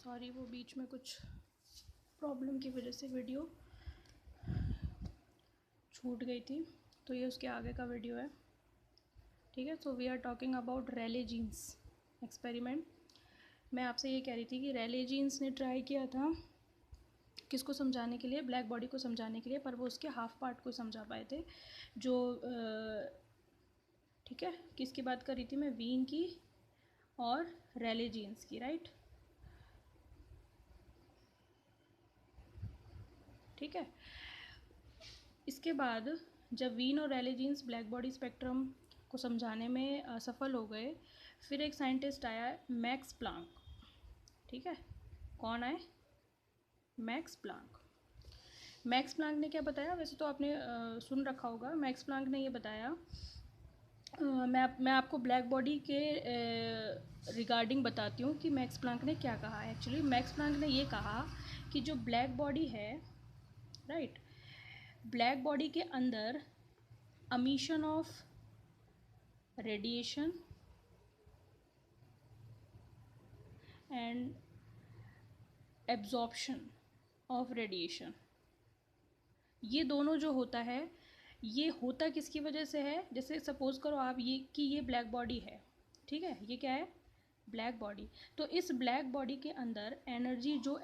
Sorry, वो बीच में कुछ प्रॉब्लम की वजह से वीडियो छूट गई थी, तो ये उसके आगे का वीडियो है। ठीक है, so we are talking about Rayleigh Jeans experiment. मैं आपसे ये कह रही थी कि रैले जीन्स ने ट्राई किया था किसको समझाने के लिए, ब्लैक बॉडी को समझाने के लिए, पर वो उसके हाफ पार्ट को समझा पाए थे। जो ठीक है, किसकी बात कर रही थी मैं, वीन की और रैले जीन्स की, राइट। ठीक है, इसके बाद जब वीन और Rayleigh Jeans black body spectrum को समझाने में असफल हो गए, फिर एक साइंटिस्ट आया, मैक्स प्लांक। ठीक है, कौन आए, मैक्स प्लांक। मैक्स प्लांक ने क्या बताया, वैसे तो आपने सुन रखा होगा। मैक्स प्लांक ने ये बताया, मैं आपको ब्लैक बॉडी के रिगार्डिंग बताती हूँ कि मैक्स प्लांक ने क्या कहा। एक्चुअली मैक्स प्लांक ने ये कहा कि जो ब्लैक बॉडी है, राइट, ब्लैक बॉडी के अंदर emission of radiation and absorption of radiation, ये दोनों जो होता है, ये होता किसकी वजह से है। जैसे सपोज करो आप ये कि ये ब्लैक बॉडी है, ठीक है, ये क्या है, ब्लैक बॉडी। तो इस ब्लैक बॉडी के अंदर एनर्जी जो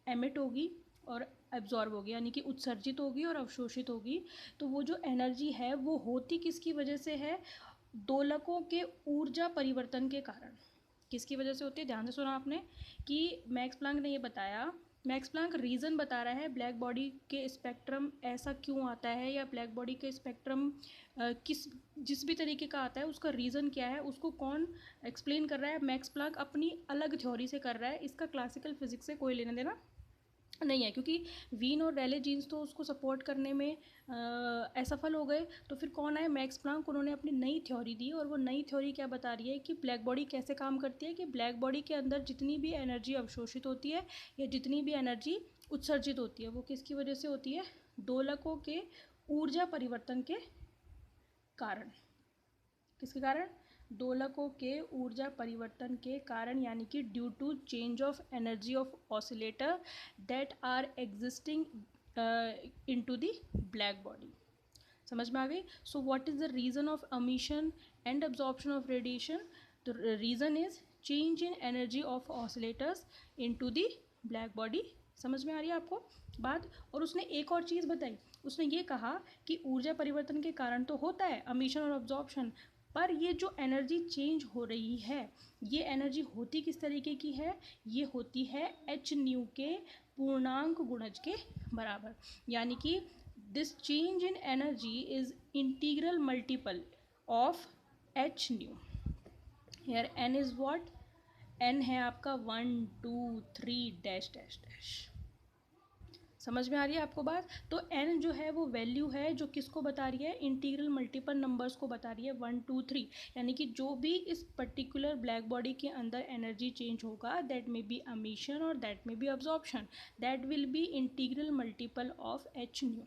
एमिट होगी और एब्जॉर्ब होगी, यानी कि उत्सर्जित होगी और अवशोषित होगी, तो वो जो एनर्जी है वो होती किसकी वजह से है, दोलकों के ऊर्जा परिवर्तन के कारण। किसकी वजह से होती है, ध्यान से सुना आपने कि मैक्स प्लांक ने ये बताया। मैक्स प्लांक रीज़न बता रहा है ब्लैक बॉडी के स्पेक्ट्रम ऐसा क्यों आता है, या ब्लैक बॉडी के स्पेक्ट्रम जिस भी तरीके का आता है उसका रीज़न क्या है, उसको कौन एक्सप्लेन कर रहा है। मैक्स प्लांक अपनी अलग थ्योरी से कर रहा है, इसका क्लासिकल फिजिक्स से कोई लेना देना नहीं है, क्योंकि वीन और रैले जीन्स तो उसको सपोर्ट करने में असफल हो गए। तो फिर कौन आए, मैक्स प्लांक, उन्होंने अपनी नई थ्योरी दी। और वो नई थ्योरी क्या बता रही है कि ब्लैक बॉडी कैसे काम करती है, कि ब्लैक बॉडी के अंदर जितनी भी एनर्जी अवशोषित होती है या जितनी भी एनर्जी उत्सर्जित होती है, वो किसकी वजह से होती है, दोलकों के ऊर्जा परिवर्तन के कारण। किसके कारण, दोलकों के ऊर्जा परिवर्तन के कारण, यानी कि due to change of energy of oscillator that are existing into the black body. समझ में आ गई। So what is the reason of emission and absorption of radiation, the reason is change in energy of oscillators into the black body. समझ में आ रही है आपको बात। और उसने एक और चीज़ बताई, उसने ये कहा कि ऊर्जा परिवर्तन के कारण तो होता है emission और absorption, पर ये जो एनर्जी चेंज हो रही है, ये एनर्जी होती किस तरीके की है, ये होती है एच न्यू के पूर्णांक गुणज के बराबर। यानी कि this change in energy is integral multiple of h nu. Here n is what, n है आपका 1 2 3 डैश डैश डैश। समझ में आ रही है आपको बात। तो n जो है वो वैल्यू है जो किसको बता रही है, इंटीग्रल मल्टीपल नंबर्स को बता रही है, 1 2 3। यानी कि जो भी इस पर्टिकुलर ब्लैक बॉडी के अंदर एनर्जी चेंज होगा, दैट में बी emission और दैट में be absorption, that will be integral multiple of h nu.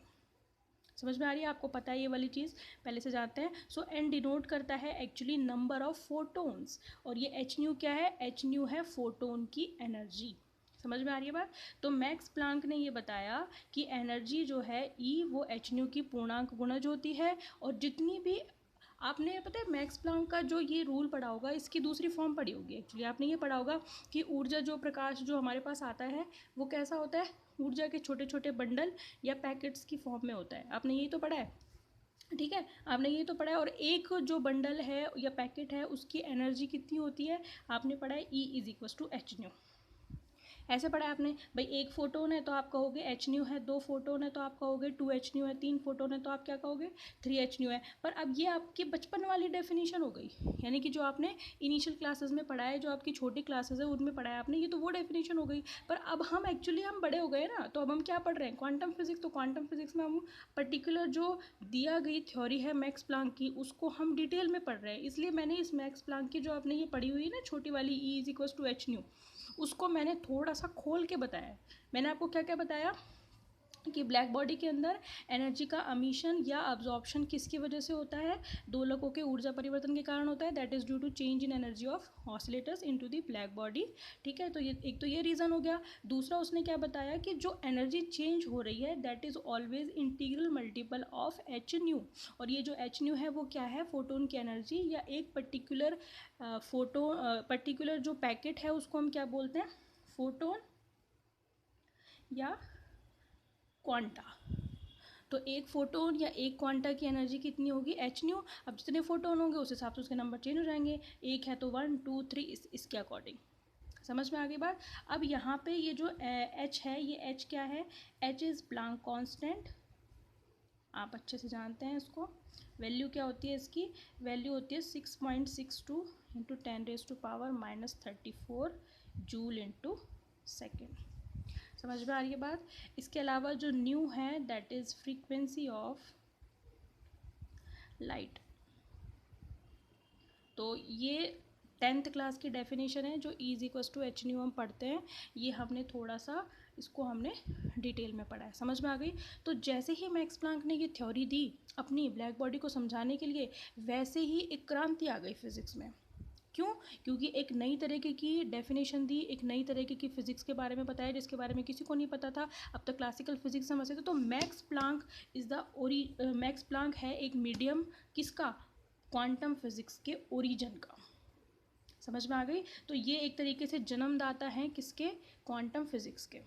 समझ में आ रही है आपको, पता है ये वाली चीज़, पहले से जानते हैं। सो एन डिनोट करता है एक्चुअली नंबर ऑफ फोटोन्स, और ये एच न्यू क्या है, एच न्यू है फोटोन की एनर्जी। समझ में आ रही है बात। तो मैक्स प्लांक ने ये बताया कि एनर्जी जो है ई, वो एच न्यू की पूर्णांक गुणज होती है। और जितनी भी आपने, पता है मैक्स प्लांक का जो ये रूल पढ़ा होगा, इसकी दूसरी फॉर्म पढ़ी होगी। एक्चुअली आपने ये पढ़ा होगा कि ऊर्जा जो प्रकाश जो हमारे पास आता है वो कैसा होता है, ऊर्जा के छोटे छोटे बंडल या पैकेट्स की फॉर्म में होता है। आपने यही तो पढ़ा है, ठीक है, आपने ये तो पढ़ा है। और एक जो बंडल है या पैकेट है उसकी एनर्जी कितनी होती है, आपने पढ़ा है, E is equal to h nu. ऐसे पढ़ा है आपने भाई, एक फोटोन है तो आप कहोगे एच न्यू है, 2 फोटोन है तो आप कहोगे 2 एच न्यू है, 3 फोटोन है तो आप क्या कहोगे, 3 एच न्यू है। पर अब ये आपकी बचपन वाली डेफिनेशन हो गई, यानी कि जो आपने इनिशियल क्लासेस में पढ़ा है, जो आपकी छोटी क्लासेस है उनमें पढ़ा है आपने, ये तो वो डेफिनेशन हो गई। पर अब हम एक्चुअली हम बड़े हो गए ना, तो अब हम क्या पढ़ रहे हैं, क्वांटम फिजिक्स। तो क्वांटम फिजिक्स में हम पर्टिकुलर जो दिया गई थ्योरी है मैक्स प्लांक की, उसको हम डिटेल में पढ़ रहे हैं। इसलिए मैंने इस मैक्स प्लांक की जो आपने ये पढ़ी हुई है ना छोटी वाली, E is equal to h nu, उसको मैंने थोड़ा सा खोल के बताया है। मैंने आपको क्या क्या बताया, कि ब्लैक बॉडी के अंदर एनर्जी का अमीशन या अब्जॉर्प्शन किसकी वजह से होता है, दोलकों के ऊर्जा परिवर्तन के कारण होता है, that is due to change in energy of oscillators into the black body. ठीक है, तो ये एक तो ये रीज़न हो गया। दूसरा उसने क्या बताया कि जो एनर्जी चेंज हो रही है that is always integral multiple of h new, और ये जो एच न्यू है वो क्या है, फोटोन की एनर्जी या एक पर्टिकुलर पर्टिकुलर जो पैकेट है उसको हम क्या बोलते हैं, फोटोन या क्वांटा। तो एक फोटोन या एक क्वांटा की एनर्जी कितनी होगी, एच न्यू। अब जितने फोटोन होंगे उस हिसाब से उसके नंबर चेंज हो जाएंगे, एक है तो 1 2 3 इसके अकॉर्डिंग। समझ में आ गई बात। अब यहाँ पे ये जो एच है, ये एच क्या है, एच इज़ प्लांक कांस्टेंट, आप अच्छे से जानते हैं इसको। वैल्यू क्या होती है इसकी, वैल्यू होती है 6.62 इंटू 10⁻⁻34 जूल इंटू सेकेंड। समझ में आ रही है बात। इसके अलावा जो न्यू है that is frequency of light. तो ये 10th क्लास की डेफिनेशन है जो E = एच न्यू हम पढ़ते हैं, ये हमने थोड़ा सा इसको हमने डिटेल में पढ़ा है। समझ में आ गई। तो जैसे ही मैक्स प्लांक ने ये थ्योरी दी अपनी ब्लैक बॉडी को समझाने के लिए, वैसे ही एक क्रांति आ गई फिज़िक्स में। क्यों, क्योंकि एक नई तरीके की डेफिनेशन दी, एक नई तरीके की फ़िज़िक्स के बारे में बताया जिसके बारे में किसी को नहीं पता था। अब तक क्लासिकल फिज़िक्स समझते थे। तो max Planck is the max Planck है एक मीडियम किसका, क्वांटम फिज़िक्स के ओरिजिन का। समझ में आ गई। तो ये एक तरीके से जन्मदाता हैं किसके, क्वांटम फिज़िक्स के।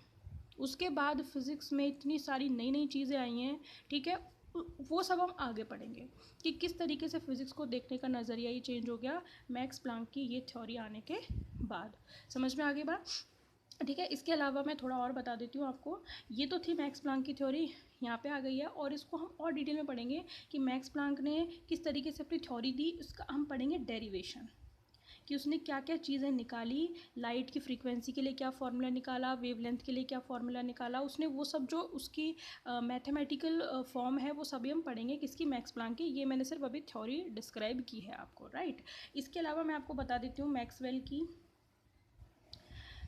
उसके बाद फिज़िक्स में इतनी सारी नई नई चीज़ें आई हैं, ठीक है, वो सब हम आगे पढ़ेंगे कि किस तरीके से फ़िज़िक्स को देखने का नज़रिया ही चेंज हो गया मैक्स प्लांक की ये थ्योरी आने के बाद। समझ में आ गई बात। ठीक है, इसके अलावा मैं थोड़ा और बता देती हूँ आपको। ये तो थी मैक्स प्लांक की थ्योरी, यहाँ पे आ गई है, और इसको हम और डिटेल में पढ़ेंगे कि मैक्स प्लांक ने किस तरीके से अपनी थ्योरी दी। इसका हम पढ़ेंगे डेरिवेशन, कि उसने क्या क्या चीज़ें निकाली, लाइट की फ्रीक्वेंसी के लिए क्या फार्मूला निकाला, वेवलेंथ के लिए क्या फार्मूला निकाला, उसने वो सब जो उसकी मैथमेटिकल फॉर्म है वो सभी हम पढ़ेंगे किसकी, मैक्स प्लांक की। ये मैंने सिर्फ अभी थ्योरी डिस्क्राइब की है आपको, राइट। इसके अलावा मैं आपको बता देती हूँ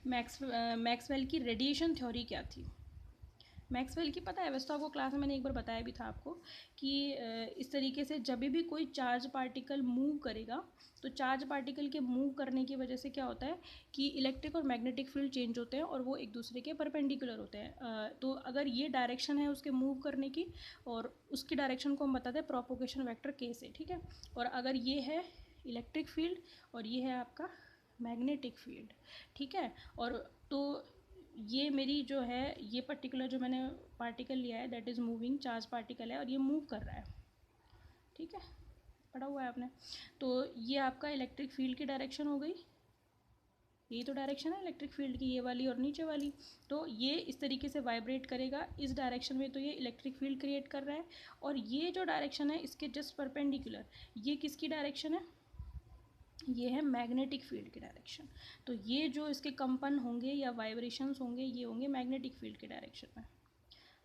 मैक्सवेल की रेडिएशन थ्योरी क्या थी। मैक्सवेल की पता है, वैसे तो आपको क्लास में मैंने एक बार बताया भी था आपको कि इस तरीके से जब भी कोई चार्ज पार्टिकल मूव करेगा तो चार्ज पार्टिकल के मूव करने की वजह से क्या होता है कि इलेक्ट्रिक और मैग्नेटिक फील्ड चेंज होते हैं और वो एक दूसरे के परपेंडिकुलर होते हैं। तो अगर ये डायरेक्शन है उसके मूव करने की, और उसकी डायरेक्शन को हम बताते हैं प्रोपोगेशन वेक्टर के से, ठीक है। और अगर ये है इलेक्ट्रिक फील्ड और ये है आपका मैग्नेटिक फील्ड, ठीक है। और तो ये मेरी जो है ये पर्टिकुलर जो मैंने पार्टिकल लिया है that is moving charge particle है और ये मूव कर रहा है, ठीक है, पढ़ा हुआ है आपने। तो ये आपका इलेक्ट्रिक फील्ड की डायरेक्शन हो गई, यही तो डायरेक्शन है इलेक्ट्रिक फील्ड की, ये वाली और नीचे वाली। तो ये इस तरीके से वाइब्रेट करेगा इस डायरेक्शन में, तो ये इलेक्ट्रिक फील्ड क्रिएट कर रहा है। और ये जो डायरेक्शन है इसके जस्ट परपेंडिकुलर ये किसकी डायरेक्शन है, ये है मैग्नेटिक फील्ड की डायरेक्शन। तो ये जो इसके कंपन होंगे या वाइब्रेशंस होंगे ये होंगे मैग्नेटिक फील्ड की डायरेक्शन में,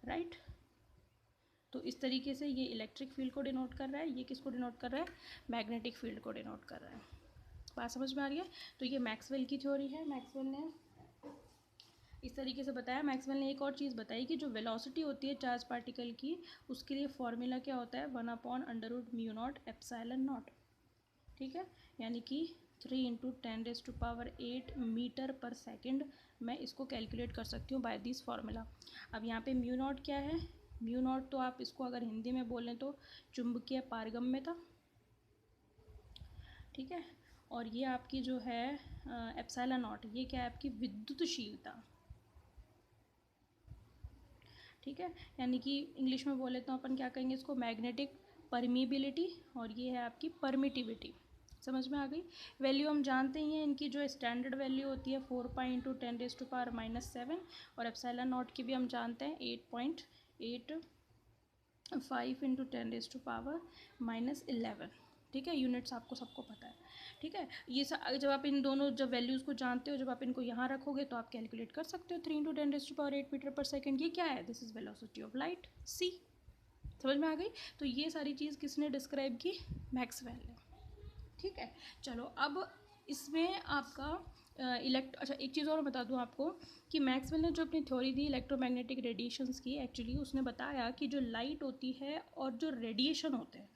राइट। तो इस तरीके से ये इलेक्ट्रिक फील्ड को डिनोट कर रहा है, ये किसको डिनोट कर रहा है, मैग्नेटिक फील्ड को डिनोट कर रहा है। बात समझ में आ रही है। तो ये मैक्सवेल की थ्योरी है, मैक्सवेल ने इस तरीके से बताया। मैक्सवेल ने एक और चीज़ बताई कि जो वेलोसिटी होती है चार्ज पार्टिकल की उसके लिए फॉर्मूला क्या होता है, 1/√μ0ε0, ठीक है। यानी कि 3 × 10⁸ मीटर पर सेकेंड मैं इसको कैलकुलेट कर सकती हूँ बाय दिस फार्मूला। अब यहाँ पे म्यू नॉट क्या है, म्यू नॉट तो आप इसको अगर हिंदी में बोलें तो चुंबकीय पारगम्यता, ठीक है। और ये आपकी जो है एप्सिलॉन नॉट, ये क्या है आपकी विद्युतशीलता, ठीक है। यानी कि इंग्लिश में बोले तो अपन क्या कहेंगे इसको, मैग्नेटिक परमीबिलिटी, और ये है आपकी परमिटिविटी। समझ में आ गई। वैल्यू हम जानते ही हैं इनकी, जो स्टैंडर्ड वैल्यू होती है 4π × 10⁻⁻7, और एप्सिलॉन नॉट की भी हम जानते हैं 8.85 × 10⁻⁻11, ठीक है। यूनिट्स आपको सबको पता है, ठीक है। ये जब आप इन दोनों जब वैल्यूज़ को जानते हो, जब आप इनको यहाँ रखोगे तो आप कैलकुलेट कर सकते हो 3 × 10⁸ मीटर पर सेकेंड। ये क्या है, this is velocity of light, C. समझ में आ गई। तो ये सारी चीज़ किसने डिस्क्राइब की, मैक्सवेल ने, ठीक है। चलो अब इसमें आपका अच्छा एक चीज़ और बता दूं आपको कि मैक्सवेल ने जो अपनी थ्योरी दी इलेक्ट्रोमैग्नेटिक रेडिएशंस की, एक्चुअली उसने बताया कि जो लाइट होती है और जो रेडिएशन होते हैं,